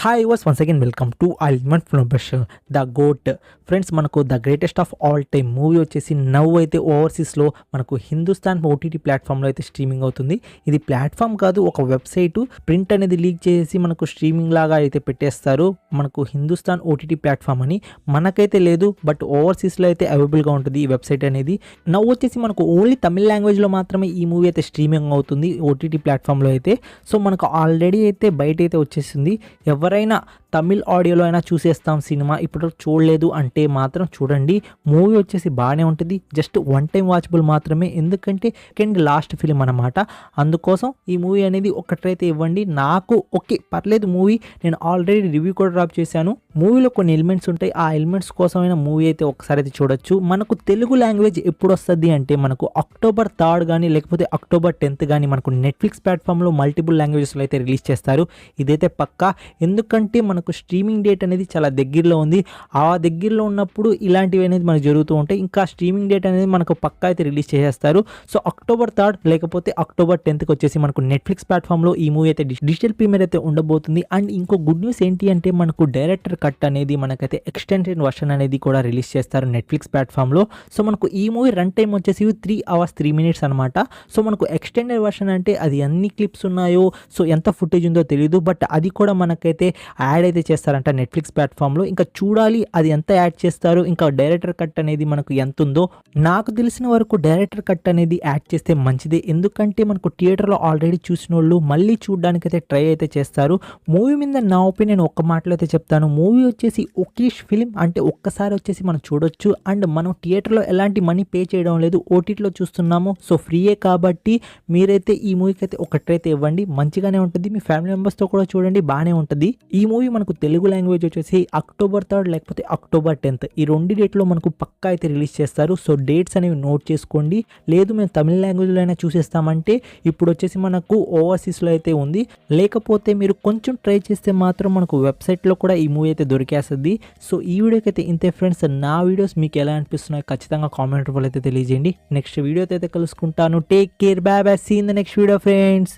Hi once again welcome to ultimate ఫ్లోబష్ the goat. Friends, మనకు the greatest of all time movie వచ్చేసి నవ్వు అయితే ఓవర్సీస్లో మనకు హిందుస్థాన్ ఓటీటీ ప్లాట్ఫామ్లో అయితే స్ట్రీమింగ్ అవుతుంది. ఇది ప్లాట్ఫామ్ కాదు, ఒక వెబ్సైటు. ప్రింట్ అనేది లీక్ చేసి మనకు స్ట్రీమింగ్ లాగా అయితే పెట్టేస్తారు. మనకు హిందుస్థాన్ ఓటీటీ ప్లాట్ఫామ్ అని మనకైతే లేదు, బట్ ఓవర్సీస్లో అయితే అవైలబుల్గా ఉంటుంది ఈ వెబ్సైట్ అనేది. నవ్వు వచ్చేసి మనకు ఓన్లీ తమిళ లాంగ్వేజ్లో మాత్రమే ఈ మూవీ అయితే స్ట్రీమింగ్ అవుతుంది ఓటీటీ ప్లాట్ఫామ్లో అయితే. సో మనకు ఆల్రెడీ అయితే బయట అయితే వచ్చేసింది. ఎవరైనా తమిళ్ ఆడియోలో అయినా చూసేస్తాం సినిమా, ఇప్పుడు చూడలేదు అంటే మాత్రం చూడండి. మూవీ వచ్చేసి బాగానే ఉంటుంది, జస్ట్ వన్ టైం వాచబుల్ మాత్రమే, ఎందుకంటే సెకండ్ లాస్ట్ ఫిలిం అనమాట. అందుకోసం ఈ మూవీ అనేది ఒక్కటైతే ఇవ్వండి. నాకు ఓకే పర్లేదు మూవీ, నేను ఆల్రెడీ రివ్యూ కూడా డ్రాప్ చేశాను. మూవీలో కొన్ని ఎలిమెంట్స్ ఉంటాయి, ఆ ఎలిమెంట్స్ కోసమైనా మూవీ అయితే ఒకసారి అయితే చూడొచ్చు. మనకు తెలుగు లాంగ్వేజ్ ఎప్పుడు వస్తుంది అంటే మనకు October 3 కానీ లేకపోతే October 10 కానీ మనకు నెట్ఫ్లిక్స్ ప్లాట్ఫామ్లో మల్టిపుల్ లాంగ్వేజెస్లో అయితే రిలీజ్ చేస్తారు. ఇదైతే పక్కా, ఎందుకంటే మనకు స్ట్రీమింగ్ డేట్ అనేది చాలా దగ్గరలో ఉంది. ఆ దగ్గరలో ఉన్నప్పుడు ఇలాంటివి అనేది మనకు జరుగుతూ ఉంటాయి. ఇంకా స్ట్రీమింగ్ డేట్ అనేది మనకు పక్కా అయితే రిలీజ్ చేసేస్తారు. సో October 3 లేకపోతే October 10కి వచ్చేసి మనకు నెట్ఫ్లిక్స్ ప్లాట్ఫామ్లో ఈ మూవీ అయితే డిజిటల్ ప్రీమియర్ అయితే ఉండబోతుంది. అండ్ ఇంకో గుడ్ న్యూస్ ఏంటి అంటే మనకు డైరెక్టర్ కట్ అనేది మనకైతే ఎక్స్టెండెడ్ వర్షన్ అనేది కూడా రిలీజ్ చేస్తారు నెట్ఫ్లిక్స్ ప్లాట్ఫామ్లో. సో మనకు ఈ మూవీ రన్ టైం వచ్చేసి 3 hours 3 minutes అనమాట. సో మనకు ఎక్స్టెండెడ్ వర్షన్ అంటే అది ఎన్ని క్లిప్స్ ఉన్నాయో, సో ఎంత ఫుటేజ్ ఉందో తెలియదు, బట్ అది కూడా మనకైతే యాడ్ అయితే చేస్తారంట నెట్ఫ్లిక్స్ ప్లాట్ఫామ్లో. ఇంకా చూడాలి అది ఎంత యాడ్ చేస్తారు, ఇంకా డైరెక్టర్ కట్ అనేది మనకు ఎంత ఉందో. నాకు తెలిసిన వరకు డైరెక్టర్ కట్ అనేది యాడ్ చేస్తే మంచిదే, ఎందుకంటే మనకు థియేటర్లో ఆల్రెడీ చూసిన వాళ్ళు మళ్ళీ చూడడానికైతే ట్రై అయితే చేస్తారు. మూవీ మీద నా ఒపీనియన్ ఒక్క మాటలో అయితే చెప్తాను. మూవీ వచ్చేసి ఒకేష్ ఫిలిం, అంటే ఒక్కసారి వచ్చేసి మనం చూడొచ్చు. అండ్ మనం థియేటర్లో ఎలాంటి మనీ పే చేయడం లేదు, ఓటీటీలో చూస్తున్నాము, సో ఫ్రీయే కాబట్టి మీరైతే ఈ మూవీకి అయితే ఒకటైతే ఇవ్వండి, మంచిగానే ఉంటుంది. మీ ఫ్యామిలీ మెంబర్స్తో కూడా చూడండి, బాగానే ఉంటుంది. ఈ మూవీ మనకు తెలుగు లాంగ్వేజ్ వచ్చేసి October 3 లేకపోతే October 10 ఈ రెండు డేట్లో మనకు పక్కా అయితే రిలీజ్ చేస్తారు. సో డేట్స్ అనేవి నోట్ చేసుకోండి. లేదు మేము తమిళ లాంగ్వేజ్లో అయినా చూసేస్తామంటే ఇప్పుడు వచ్చేసి మనకు ఓవర్సీస్లో అయితే ఉంది. లేకపోతే మీరు కొంచెం ట్రై చేస్తే మాత్రం మనకు వెబ్సైట్లో కూడా ఈ మూవీ అయితే దొరికేస్తుంది. సో ఈ వీడియోకి అయితే ఇంతే ఫ్రెండ్స్. నా వీడియోస్ మీకు ఎలా అనిపిస్తున్నాయో ఖచ్చితంగా కామెంట్ రూపంలో అయితే తెలియజేయండి. నెక్స్ట్ వీడియోతో అయితే కలుసుకుంటాను. Take care, bye bye, see in the next video friends.